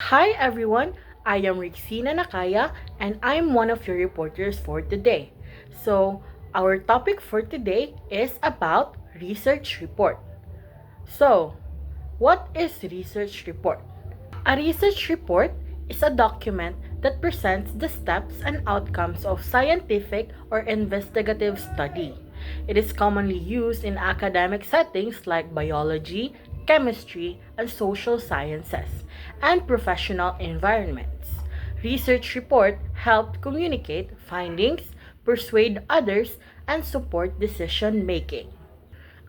Hi everyone, I am Rixina Nakaya and I'm one of your reporters for today. So, our topic for today is about research report. So, what is research report? A research report is a document that presents the steps and outcomes of scientific or investigative study. It is commonly used in academic settings like biology, chemistry, and social sciences, and professional environments. Research report help communicate findings, persuade others, and support decision making.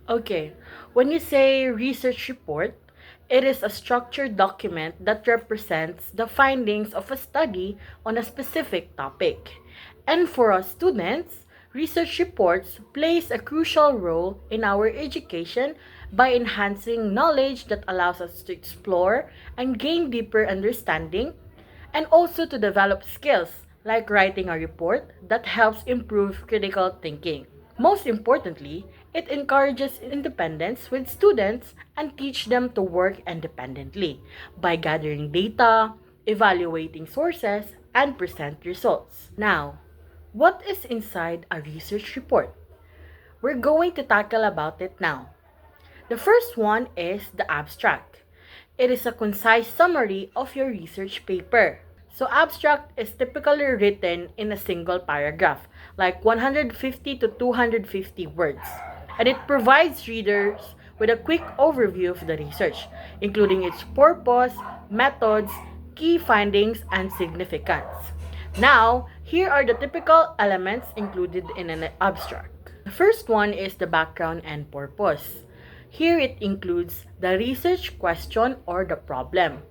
Okay, when you say research report, it is a structured document that represents the findings of a study on a specific topic. And for us students, research reports plays a crucial role in our education by enhancing knowledge that allows us to explore and gain deeper understanding and also to develop skills like writing a report that helps improve critical thinking. Most importantly, it encourages independence with students and teach them to work independently by gathering data, evaluating sources, and present results. Now, what is inside a research report? We're going to tackle about it now. The first one is the abstract. It is a concise summary of your research paper. So abstract is typically written in a single paragraph, like 150 to 250 words, and it provides readers with a quick overview of the research, including its purpose, methods, key findings, and significance. Now, here are the typical elements included in an abstract. The first one is the background and purpose. Here it includes the research question or the problem,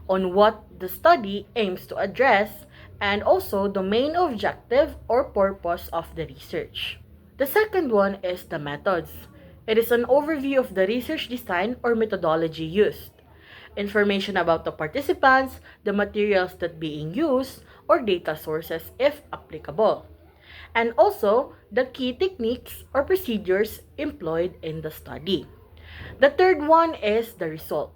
on what the study aims to address, and also the main objective or purpose of the research. The second one is the methods. It is an overview of the research design or methodology used. Information about the participants, the materials that being used, or data sources if applicable. And also the key techniques or procedures employed in the study. The third one is the result.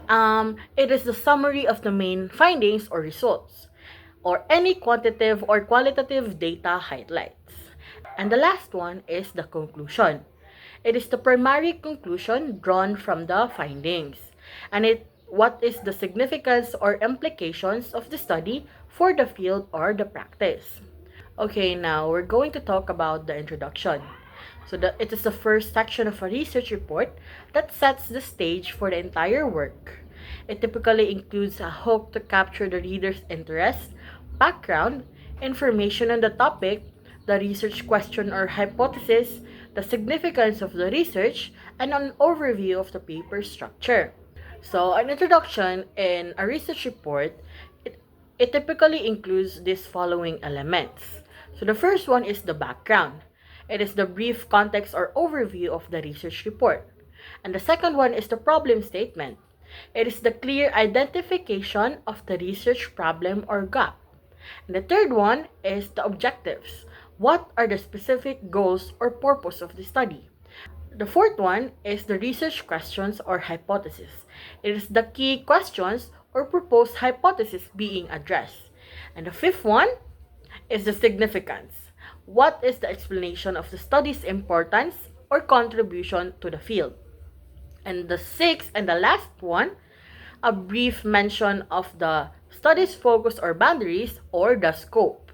It is the summary of the main findings or results, or any quantitative or qualitative data highlights. And the last one is the conclusion. It is the primary conclusion drawn from the findings, and what is the significance or implications of the study for the field or the practice. Okay, now we're going to talk about the introduction. It is the first section of a research report that sets the stage for the entire work. It typically includes a hook to capture the reader's interest, background, information on the topic, the research question or hypothesis, the significance of the research, and an overview of the paper structure. So, an introduction in a research report, it typically includes these following elements. So, the first one is the background. It is the brief context or overview of the research report. And the second one is the problem statement. It is the clear identification of the research problem or gap. And the third one is the objectives. What are the specific goals or purpose of the study? The fourth one is the research questions or hypothesis. It is the key questions or proposed hypothesis being addressed. And the fifth one is the significance. What is the explanation of the study's importance or contribution to the field? And the sixth and the last one, a brief mention of the study's focus or boundaries or the scope.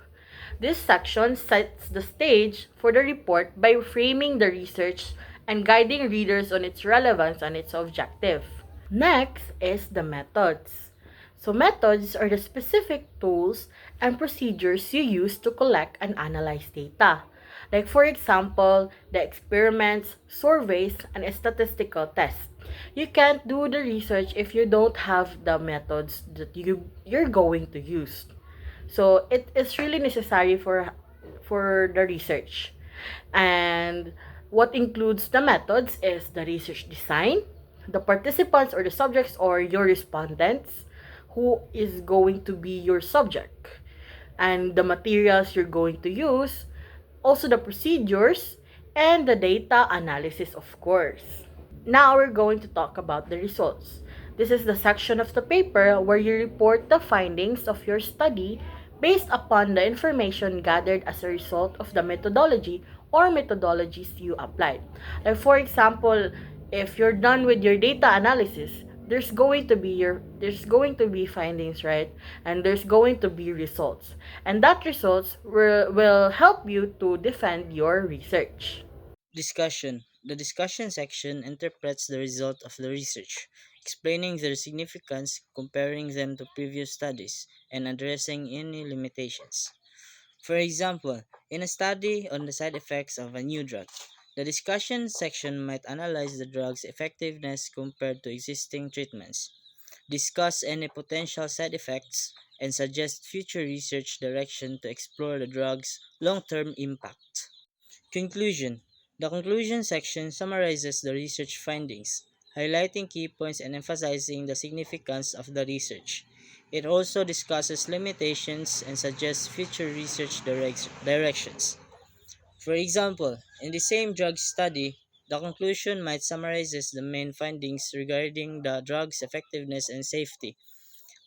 This section sets the stage for the report by framing the research and guiding readers on its relevance and its objective. Next is the methods. So methods are the specific tools and procedures you use to collect and analyze data. Like for example, the experiments, surveys, and statistical tests. You can't do the research if you don't have the methods that you're going to use. So it is really necessary for the research. And what includes the methods is the research design, the participants or the subjects or your respondents, who is going to be your subject, and the materials you're going to use, also the procedures, and the data analysis, of course. Now we're going to talk about the results. This is the section of the paper where you report the findings of your study based upon the information gathered as a result of the methodology or methodologies you applied. Like for example, if you're done with your data analysis, there's going to be findings, right? And there's going to be results. And that results will help you to defend your research. Discussion. The discussion section interprets the result of the research, explaining their significance, comparing them to previous studies, and addressing any limitations. For example, in a study on the side effects of a new drug, the discussion section might analyze the drug's effectiveness compared to existing treatments, discuss any potential side effects, and suggest future research direction to explore the drug's long term impact. Conclusion. The conclusion section summarizes the research findings, highlighting key points and emphasizing the significance of the research. It also discusses limitations and suggests future research directions. For example, in the same drug study, the conclusion might summarize the main findings regarding the drug's effectiveness and safety,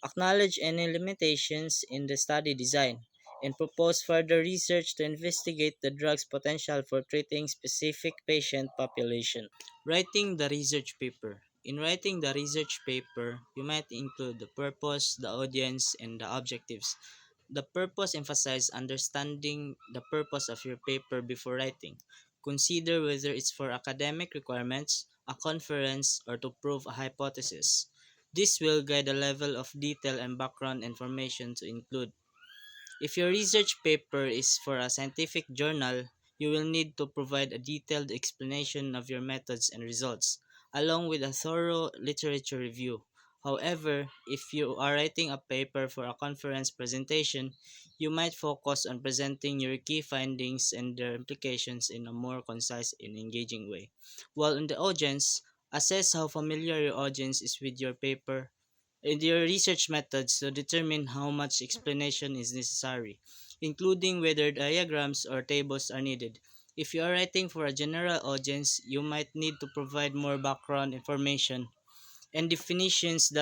acknowledge any limitations in the study design, and propose further research to investigate the drug's potential for treating specific patient population. Writing the research paper. In writing the research paper, you might include the purpose, the audience, and the objectives. The purpose emphasizes understanding the purpose of your paper before writing. Consider whether it's for academic requirements, a conference, or to prove a hypothesis. This will guide the level of detail and background information to include. If your research paper is for a scientific journal, you will need to provide a detailed explanation of your methods and results, along with a thorough literature review. However, if you are writing a paper for a conference presentation, you might focus on presenting your key findings and their implications in a more concise and engaging way. While in the audience, assess how familiar your audience is with your paper and your research methods to determine how much explanation is necessary, including whether diagrams or tables are needed. If you are writing for a general audience, you might need to provide more background information and definitions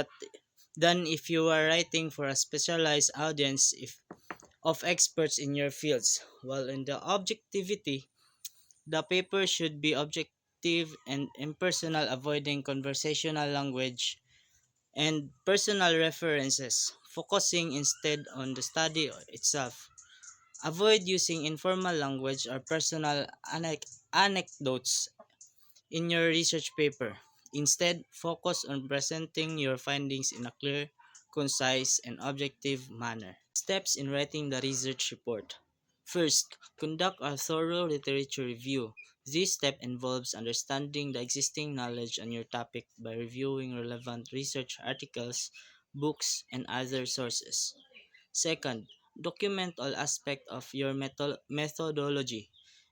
than if you are writing for a specialized audience of experts in your fields. While in the objectivity, the paper should be objective and impersonal, avoiding conversational language and personal references, focusing instead on the study itself. Avoid using informal language or personal anecdotes in your research paper. Instead, focus on presenting your findings in a clear, concise, and objective manner. Steps in writing the research report. First, conduct a thorough literature review. This step involves understanding the existing knowledge on your topic by reviewing relevant research articles, books, and other sources. Second, document all aspects of your methodology.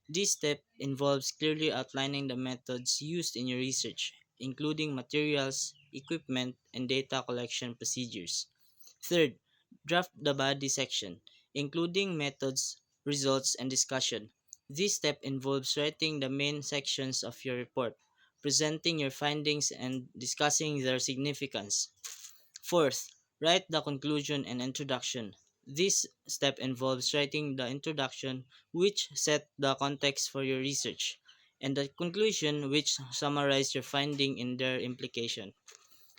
This step involves clearly outlining the methods used in your research, including materials, equipment, and data collection procedures. Third, draft the body section, including methods, results, and discussion. This step involves writing the main sections of your report, presenting your findings, and discussing their significance. Fourth, write the conclusion and introduction. This step involves writing the introduction, which set the context for your research, and the conclusion, which summarize your finding and their implication.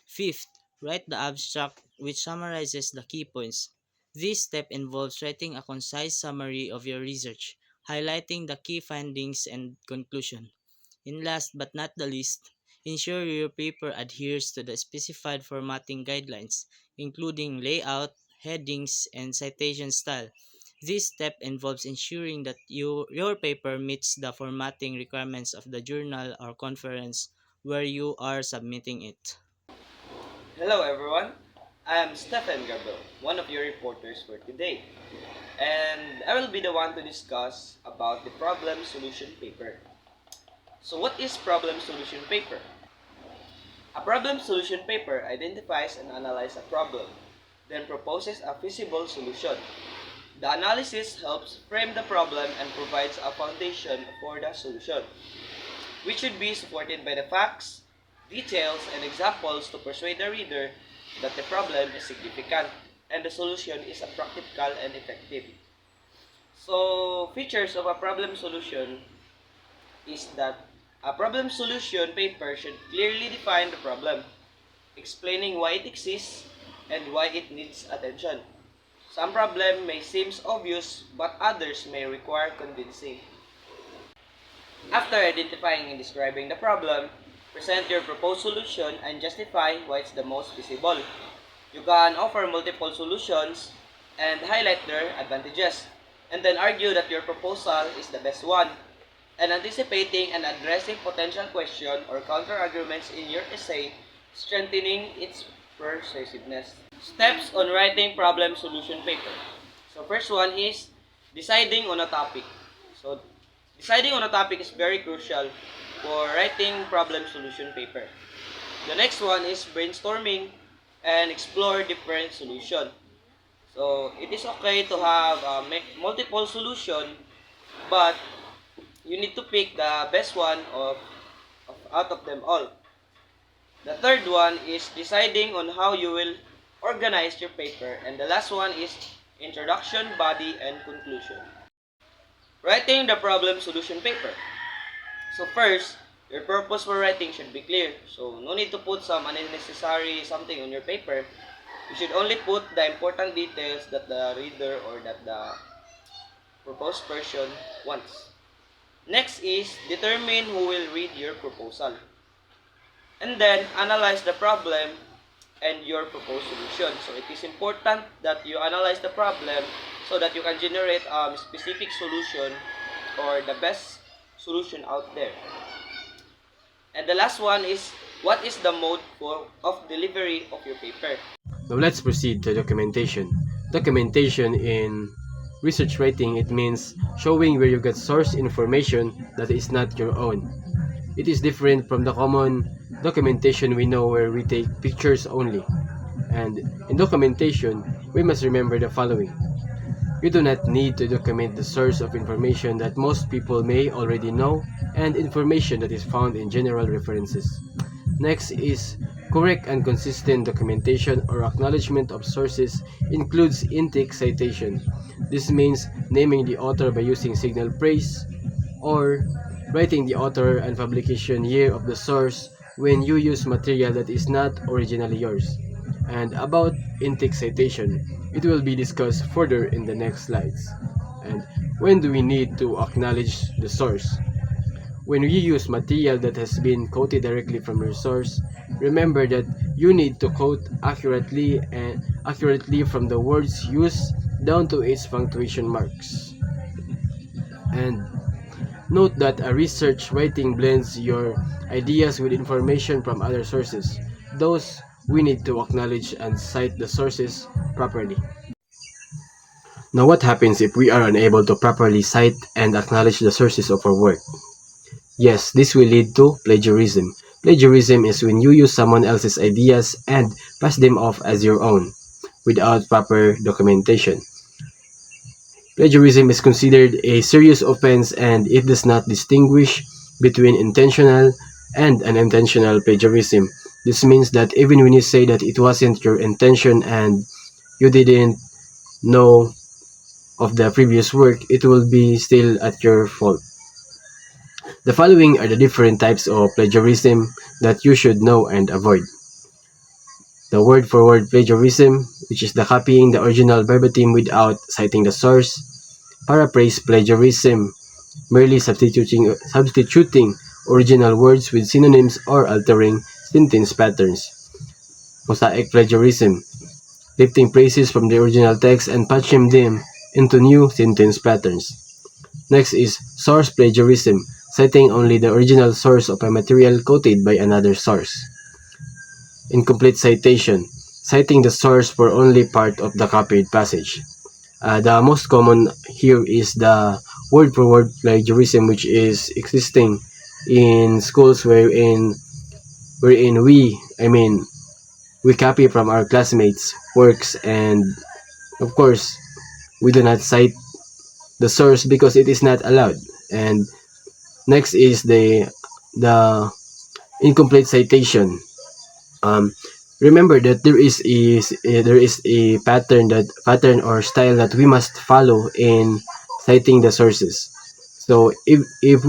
Fifth, write the abstract, which summarizes the key points. This step involves writing a concise summary of your research, highlighting the key findings and conclusion. And last but not the least, ensure your paper adheres to the specified formatting guidelines, including layout, headings, and citation style. This step involves ensuring that your paper meets the formatting requirements of the journal or conference where you are submitting it. Hello everyone, I am Stephen Gabriel, one of your reporters for today, and I will be the one to discuss about the problem solution paper. So what is problem solution paper? A problem solution paper identifies and analyzes a problem, then proposes a feasible solution. The analysis helps frame the problem and provides a foundation for the solution, which should be supported by the facts, details, and examples to persuade the reader that the problem is significant and the solution is practical and effective. So, features of a problem solution is that a problem solution paper should clearly define the problem, explaining why it exists and why it needs attention. Some problem may seem obvious, but others may require convincing. After identifying and describing the problem, present your proposed solution and justify why it's the most feasible. You can offer multiple solutions and highlight their advantages, and then argue that your proposal is the best one, and anticipating and addressing potential question or counter-arguments in your essay, strengthening its persuasiveness. Steps on writing problem solution paper. So first one is deciding on a topic. So deciding on a topic is very crucial for writing problem solution paper. The next one is brainstorming and explore different solutions. So it is okay to have multiple solution, but you need to pick the best one out of them all. The third one is deciding on how you will organize your paper, and the last one is introduction, body, and conclusion. Writing the problem solution paper. So first, your purpose for writing should be clear. So no need to put some unnecessary something on your paper. You should only put the important details that the reader or that the proposed person wants. Next is determine who will read your proposal. And then analyze the problem and your proposed solution. So it is important that you analyze the problem so that you can generate a specific solution or the best solution out there. And the last one is what is the mode of delivery of your paper. Now let's proceed to documentation. Documentation in research writing, it means showing where you get source information that is not your own. It is different from the common documentation we know where we take pictures only. And in documentation, we must remember the following. You do not need to document the source of information that most people may already know and information that is found in general references. Next is correct and consistent documentation or acknowledgement of sources includes in-text citation. This means naming the author by using signal praise or writing the author and publication year of the source when you use material that is not originally yours. And about in-text citation, it will be discussed further in the next slides. And when do we need to acknowledge the source? When we use material that has been quoted directly from your source, remember that you need to quote accurately from the words used down to its punctuation marks. And note that a research writing blends your ideas with information from other sources. Those we need to acknowledge and cite the sources properly. Now what happens if we are unable to properly cite and acknowledge the sources of our work? Yes, this will lead to plagiarism. Plagiarism is when you use someone else's ideas and pass them off as your own without proper documentation. Plagiarism is considered a serious offense and it does not distinguish between intentional and unintentional plagiarism. This means that even when you say that it wasn't your intention and you didn't know of the previous work, it will be still at your fault. The following are the different types of plagiarism that you should know and avoid. The word-for-word plagiarism, which is the copying the original verbatim without citing the source. Paraphrase plagiarism, merely substituting original words with synonyms or altering sentence patterns. Mosaic plagiarism, lifting phrases from the original text and patching them into new sentence patterns. Next is source plagiarism, citing only the original source of a material quoted by another source. Incomplete citation, citing the source for only part of the copied passage. The most common here is the word-for-word plagiarism, which is existing in schools wherein we copy from our classmates' works, and of course we do not cite the source because it is not allowed. And next is the Incomplete citation. Um, Remember that there is a pattern or style that we must follow in citing the sources. So if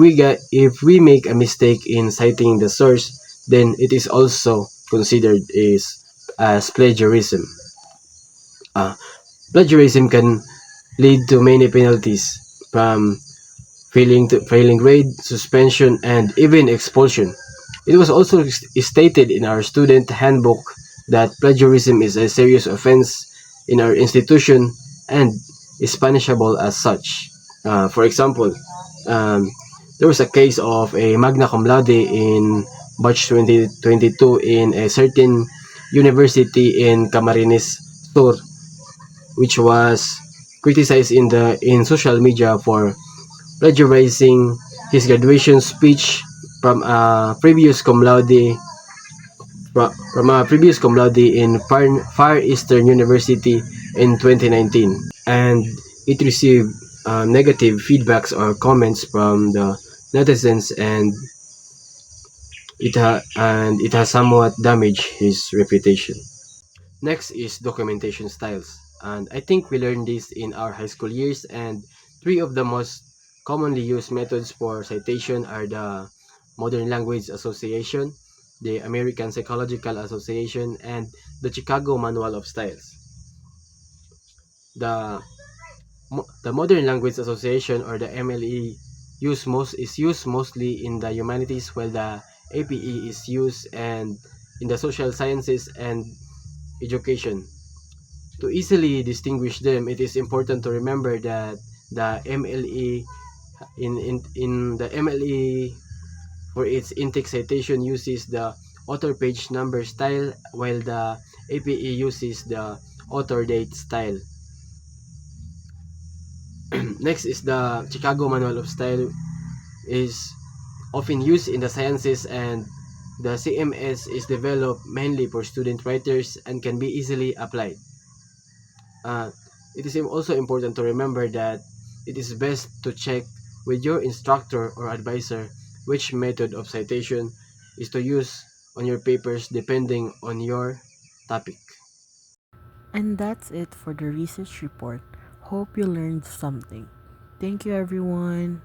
we make a mistake in citing the source, then it is also considered as plagiarism. Uh, Plagiarism can lead to many penalties, from failing grade, suspension, and even expulsion. It was also stated in our student handbook that plagiarism is a serious offense in our institution and is punishable as such. For example, um, there was a case of a magna cum laude in March 2022 in a certain university in Camarines Sur, which was criticized in social media for plagiarizing his graduation speech from a previous cum laude from a previous cum laude in Far Eastern University in 2019, and it received negative feedbacks or comments from the netizens, and it has somewhat damaged his reputation. Next is documentation styles. And I think we learned this in our high school years, and three of the most commonly used methods for citation are the Modern Language Association, the American Psychological Association, and the Chicago Manual of Styles. The the Modern Language Association, or the MLE, is used mostly in the humanities, while the APE is used and in the social sciences and education. To easily distinguish them, it is important to remember that the MLE in the MLE for its intake citation uses the author page number style, while the APE uses the author date style. Next is the Chicago Manual of Style, is often used in the sciences, and the CMS is developed mainly for student writers and can be easily applied. Uh, it is also important to remember that it is best to check with your instructor or advisor which method of citation is to use on your papers depending on your topic. And that's it for the research report. Hope you learned something. Thank you, everyone.